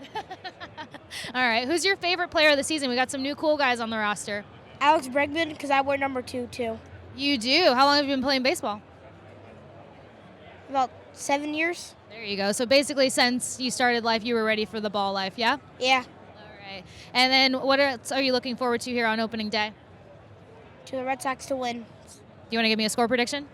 All right. Who's your favorite player of the season? We got some new cool guys on the roster. Alex Bregman, because I wear number 2, too. You do? How long have you been playing baseball? About 7 years. There you go. So basically since you started life, you were ready for the ball life, yeah? Yeah. All right. And then what else are you looking forward to here on opening day? To the Red Sox to win. Do you want to give me a score prediction?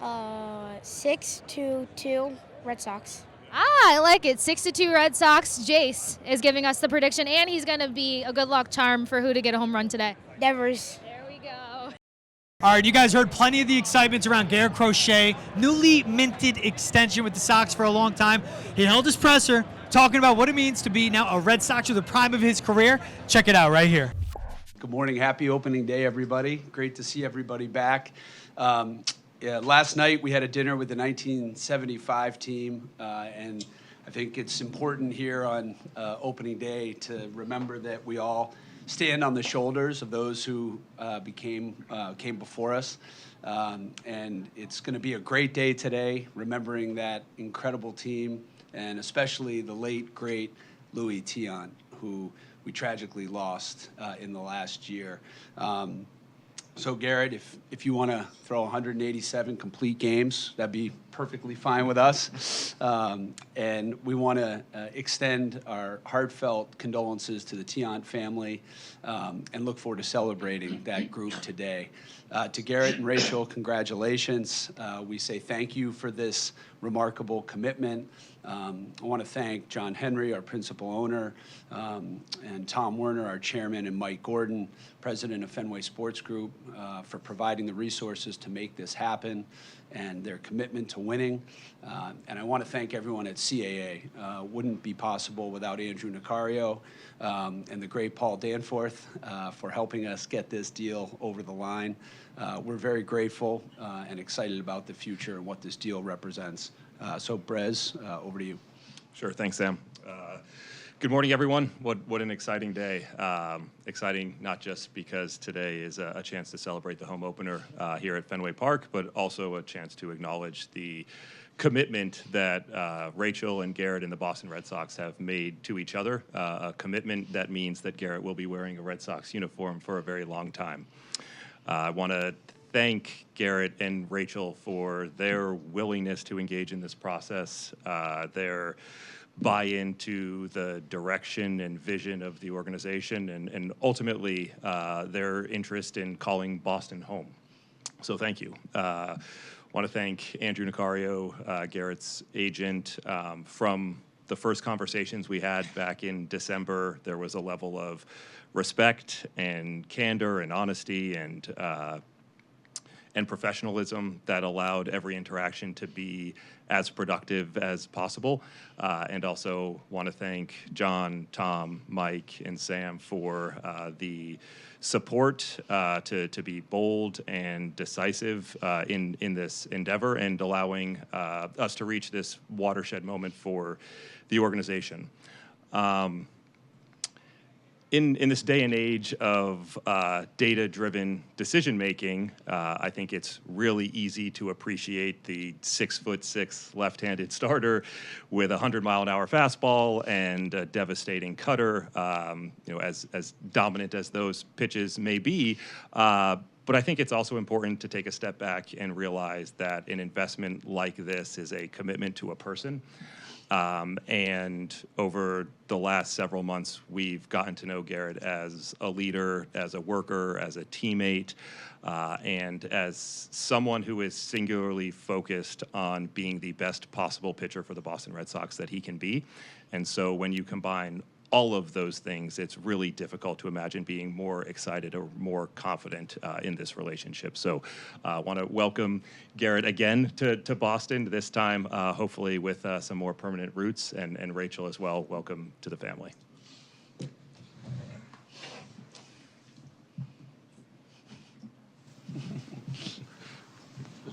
6-2 Red Sox. I like it. 6-2 Red Sox. Jace is giving us the prediction, and he's going to be a good luck charm for who to get a home run today. Devers. There we go. All right, you guys heard plenty of the excitements around Garrett Crochet, newly minted extension with the Sox for a long time. He held his presser, talking about what it means to be now a Red Sox at the prime of his career. Check it out right here. Good morning. Happy opening day, everybody. Great to see everybody back. Last night we had a dinner with the 1975 team, and I think it's important here on opening day to remember that we all stand on the shoulders of those who came before us. And it's going to be a great day today, remembering that incredible team, and especially the late, great Louis Tion, who we tragically lost in the last year. So Garrett, if you want to throw 187 complete games, that'd be perfectly fine with us. And we want to extend our heartfelt condolences to the Tion family and look forward to celebrating that group today. To Garrett and Rachel, congratulations. We say thank you for this remarkable commitment. I want to thank John Henry, our principal owner, and Tom Werner, our chairman, and Mike Gordon, president of Fenway Sports Group, for providing the resources to make this happen and their commitment to winning. And I want to thank everyone at CAA. Wouldn't be possible without Andrew Nicario and the great Paul Danforth for helping us get this deal over the line. We're very grateful and excited about the future and what this deal represents. So, Brez, over to you. Sure. Thanks, Sam. Good morning, everyone. What an exciting day. Exciting not just because today is a chance to celebrate the home opener here at Fenway Park, but also a chance to acknowledge the commitment that Rachel and Garrett and the Boston Red Sox have made to each other, a commitment that means that Garrett will be wearing a Red Sox uniform for a very long time. I want to thank Garrett and Rachel for their willingness to engage in this process, their buy-in to the direction and vision of the organization, and ultimately their interest in calling Boston home. So thank you. I want to thank Andrew Nicario, Garrett's agent, from the first conversations we had back in December, there was a level of respect and candor and honesty and professionalism that allowed every interaction to be as productive as possible. And also want to thank John, Tom, Mike, and Sam for the support to be bold and decisive in this endeavor and allowing us to reach this watershed moment for the organization. In this day and age of data-driven decision-making, I think it's really easy to appreciate the 6'6" left-handed starter with a 100-mile-an-hour fastball and a devastating cutter, as dominant as those pitches may be. But I think it's also important to take a step back and realize that an investment like this is a commitment to a person. And over the last several months, we've gotten to know Garrett as a leader, as a worker, as a teammate, and as someone who is singularly focused on being the best possible pitcher for the Boston Red Sox that he can be. And so when you combine all of those things, it's really difficult to imagine being more excited or more confident in this relationship. So I want to welcome Garrett again to Boston, this time hopefully with some more permanent roots, and Rachel as well. Welcome to the family. This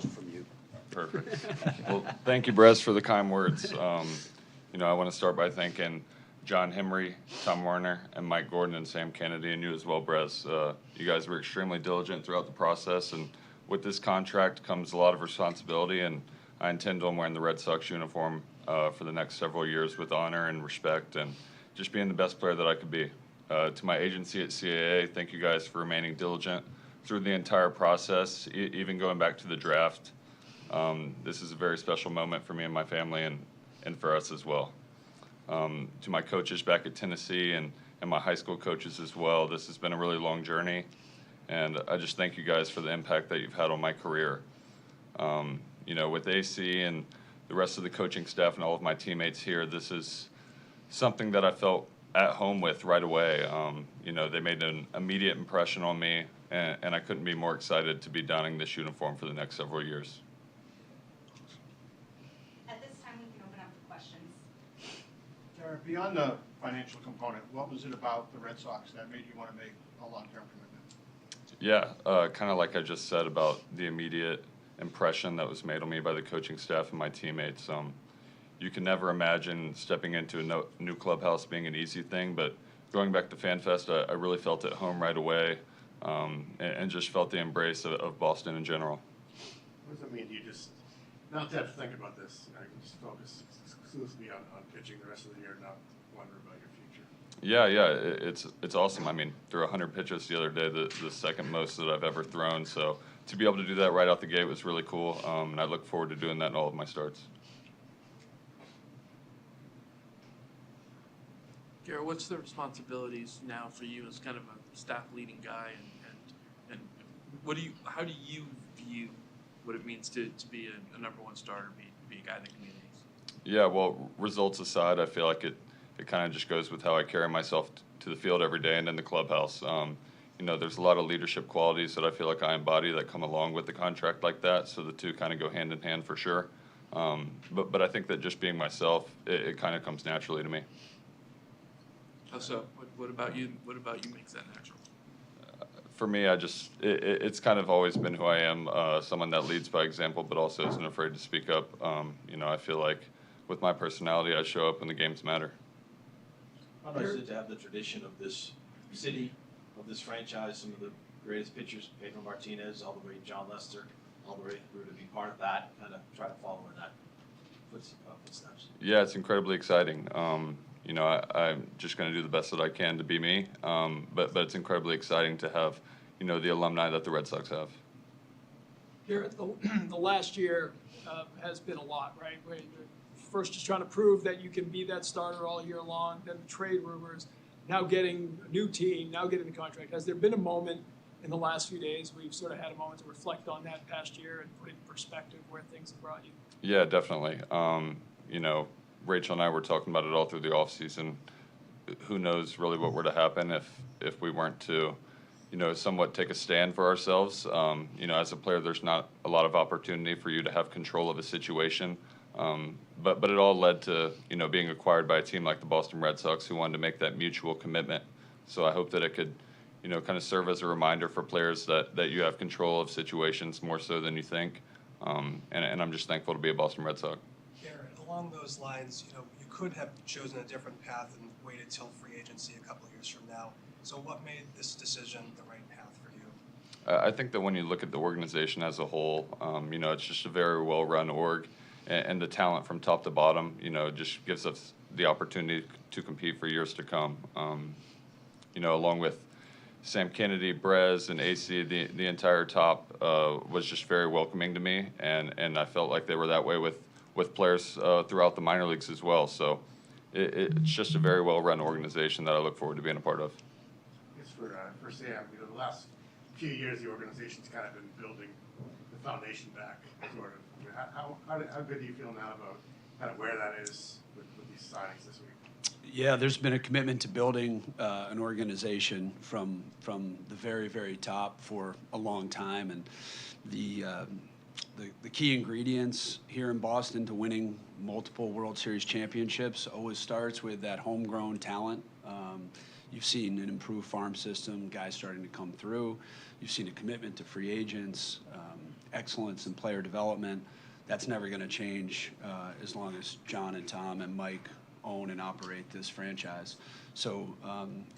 is from you. Perfect. Well, thank you, Brez, for the kind words. I want to start by thanking John Himry, Tom Warner, and Mike Gordon, and Sam Kennedy, and you as well, Brez. You guys were extremely diligent throughout the process, and with this contract comes a lot of responsibility, and I intend on wearing the Red Sox uniform for the next several years with honor and respect, and just being the best player that I could be. To my agency at CAA, thank you guys for remaining diligent through the entire process, even going back to the draft. This is a very special moment for me and my family, and for us as well. To my coaches back at Tennessee and my high school coaches as well, this has been a really long journey, and I just thank you guys for the impact that you've had on my career. With AC and the rest of the coaching staff and all of my teammates here, this is something that I felt at home with right away. They made an immediate impression on me, and I couldn't be more excited to be donning this uniform for the next several years. Beyond the financial component, what was it about the Red Sox that made you want to make a long-term commitment? Yeah, kind of like I just said about the immediate impression that was made on me by the coaching staff and my teammates. You can never imagine stepping into a new clubhouse being an easy thing, but going back to FanFest, I really felt at home right away, and just felt the embrace of Boston in general. What does it mean? Do you just not to have to think about this? You can just focus exclusively on pitching the rest of the year, not wonder about your future. Yeah, it's awesome. I mean, threw 100 pitches the other day, the second most that I've ever thrown. So to be able to do that right out the gate was really cool, and I look forward to doing that in all of my starts. Garrett, what's the responsibilities now for you as kind of a staff leading guy, and how do you view what it means to be a number one starter, be a guy that can be an ace? Yeah, well, results aside, I feel like it kind of just goes with how I carry myself to the field every day and in the clubhouse. There's a lot of leadership qualities that I feel like I embody that come along with the contract like that, so the two kind of go hand in hand for sure. But I think that just being myself, it kind of comes naturally to me. How so? What about you? What about you makes that natural? For me, it's kind of always been who I am, someone that leads by example, but also isn't afraid to speak up. I feel like with my personality, I show up when the games matter. How nice is it to have the tradition of this city, of this franchise, some of the greatest pitchers, Pedro Martinez, all the way John Lester, all the way through to be part of that, kind of try to follow in that footsteps? Yeah, it's incredibly exciting. I'm just going to do the best that I can to be me, but it's incredibly exciting to have, the alumni that the Red Sox have. Garrett, the last year has been a lot, right? Where you're first just trying to prove that you can be that starter all year long, then the trade rumors, now getting a new team, now getting the contract. Has there been a moment in the last few days where you've sort of had a moment to reflect on that past year and put in perspective where things have brought you? Yeah, definitely. Rachel and I were talking about it all through the offseason. Who knows really what were to happen if we weren't to, somewhat take a stand for ourselves. As a player, there's not a lot of opportunity for you to have control of a situation. But it all led to, being acquired by a team like the Boston Red Sox who wanted to make that mutual commitment. So I hope that it could, kind of serve as a reminder for players that you have control of situations more so than you think. And I'm just thankful to be a Boston Red Sox. Garrett, along those lines, you could have chosen a different path and waited till free agency a couple of years from now. So what made this decision the right path for you? I think that when you look at the organization as a whole, it's just a very well-run org, and the talent from top to bottom, just gives us the opportunity to compete for years to come. Along with Sam Kennedy, Brez, and AC, the entire top was just very welcoming to me, and I felt like they were that way with players throughout the minor leagues as well. So it's just a very well-run organization that I look forward to being a part of. I guess for Sam, the last few years the organization's kind of been building the foundation back, sort of. How good do you feel now about kind of where that is with these signings this week? Yeah, there's been a commitment to building an organization from the very, very top for a long time, and the key ingredients here in Boston to winning multiple World Series championships always starts with that homegrown talent. You've seen an improved farm system, guys starting to come through. You've seen a commitment to free agents, excellence in player development. That's never going to change as long as John and Tom and Mike own and operate this franchise. So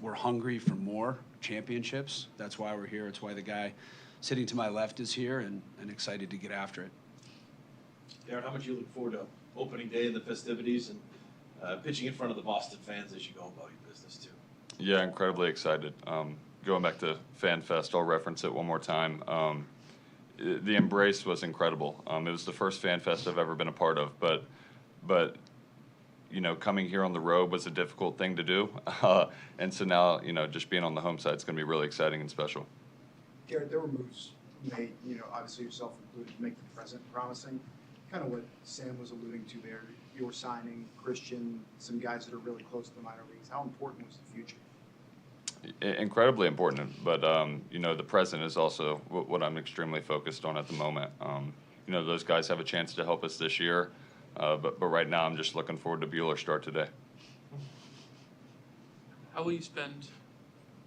we're hungry for more championships. That's why we're here. It's why the guy sitting to my left is here and excited to get after it. Garrett, how much do you look forward to opening day and the festivities and pitching in front of the Boston fans as you go about your business too? Yeah, incredibly excited. Going back to Fan Fest, I'll reference it one more time. The embrace was incredible. It was the first Fan Fest I've ever been a part of, but coming here on the road was a difficult thing to do. And so now, just being on the home side is going to be really exciting and special. Garrett, there were moves made, obviously yourself included, to make the present promising. Kind of what Sam was alluding to there. You're signing Christian, some guys that are really close to the minor leagues. How important was the future? Incredibly important, but the present is also what I'm extremely focused on at the moment. Those guys have a chance to help us this year, but right now I'm just looking forward to Buehler's start today. How will you spend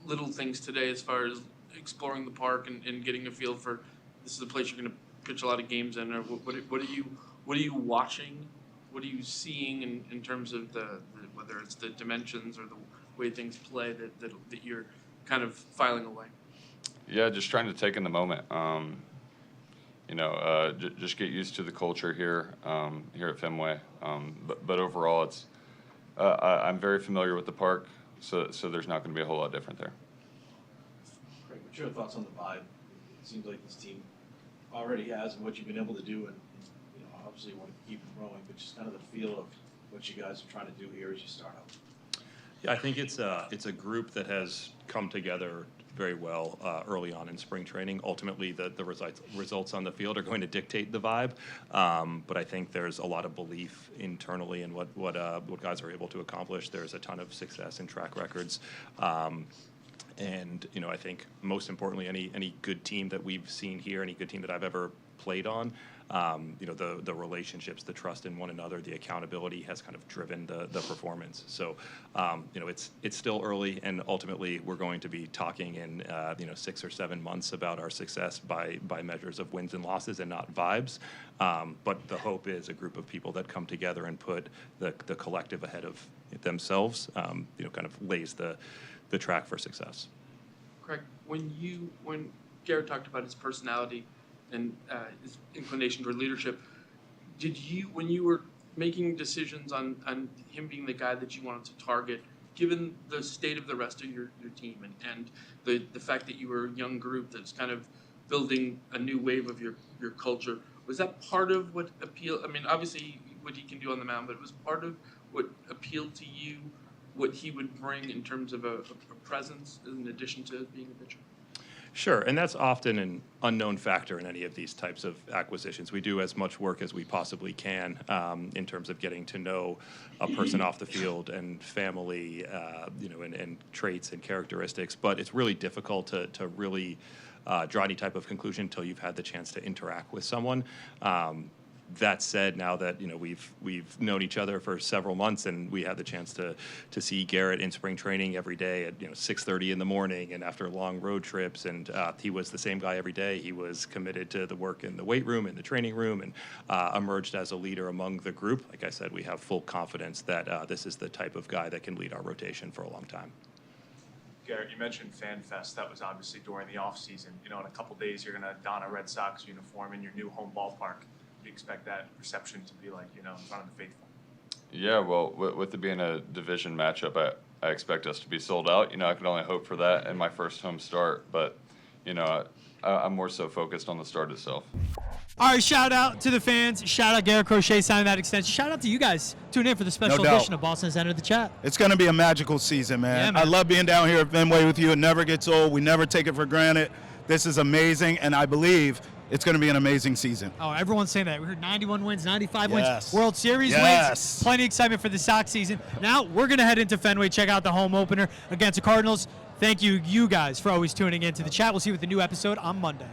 little things today as far as exploring the park and getting a feel for this is a place you're going to pitch a lot of games in? Or what are you watching? What are you seeing in terms of the whether it's the dimensions or the way things play that you're kind of filing away? Yeah, just trying to take in the moment. Just get used to the culture here at Fenway. But overall, it's I'm very familiar with the park, so there's not going to be a whole lot different there. Craig, what's your thoughts on the vibe? It seems like this team already has, and what you've been able to do, and obviously you want to keep it growing, but just kind of the feel of what you guys are trying to do here as you start out. Yeah, I think it's a group that has come together very well early on in spring training. Ultimately, the results on the field are going to dictate the vibe, but I think there's a lot of belief internally in what guys are able to accomplish. There's a ton of success and track records. And I think most importantly, any good team that we've seen here, any good team that I've ever played on, the relationships, the trust in one another, the accountability has kind of driven the performance. So, it's still early, and ultimately we're going to be talking in 6 or 7 months about our success by measures of wins and losses and not vibes. But the hope is a group of people that come together and put the collective ahead of themselves, kind of lays the track for success. Craig, when Garrett talked about his personality and his inclination toward leadership, when you were making decisions on him being the guy that you wanted to target, given the state of the rest of your team and the fact that you were a young group that's kind of building a new wave of your culture, was that part of what appealed? I mean, obviously what he can do on the mound, but it was part of what appealed to you, what he would bring in terms of a presence in addition to being a pitcher? Sure, and that's often an unknown factor in any of these types of acquisitions. We do as much work as we possibly can in terms of getting to know a person off the field and family, and traits and characteristics. But it's really difficult to really draw any type of conclusion until you've had the chance to interact with someone. That said, now that we've known each other for several months, and we had the chance to see Garrett in spring training every day at 6:30 in the morning, and after long road trips, and he was the same guy every day. He was committed to the work in the weight room, in the training room, and emerged as a leader among the group. Like I said, we have full confidence that this is the type of guy that can lead our rotation for a long time. Garrett, you mentioned Fan Fest. That was obviously during the off season. In a couple days, you're going to don a Red Sox uniform in your new home ballpark. Do you expect that reception to be like, in front of the faithful? Yeah, well, with it being a division matchup, I expect us to be sold out. I can only hope for that in my first home start, but, I'm more so focused on the start itself. All right, shout out to the fans. Shout out Garrett Crochet signing that extension. Shout out to you guys tuning in for the special edition of Boston Has Entered the Chat. It's going to be a magical season, man. Yeah, man. I love being down here at Fenway with you. It never gets old. We never take it for granted. This is amazing, and I believe it's going to be an amazing season. Oh, everyone's saying that. We heard 91 wins, 95 wins, Yes. World Series wins. Plenty of excitement for the Sox season. Now we're going to head into Fenway, check out the home opener against the Cardinals. Thank you guys, for always tuning in to the chat. We'll see you with the new episode on Monday.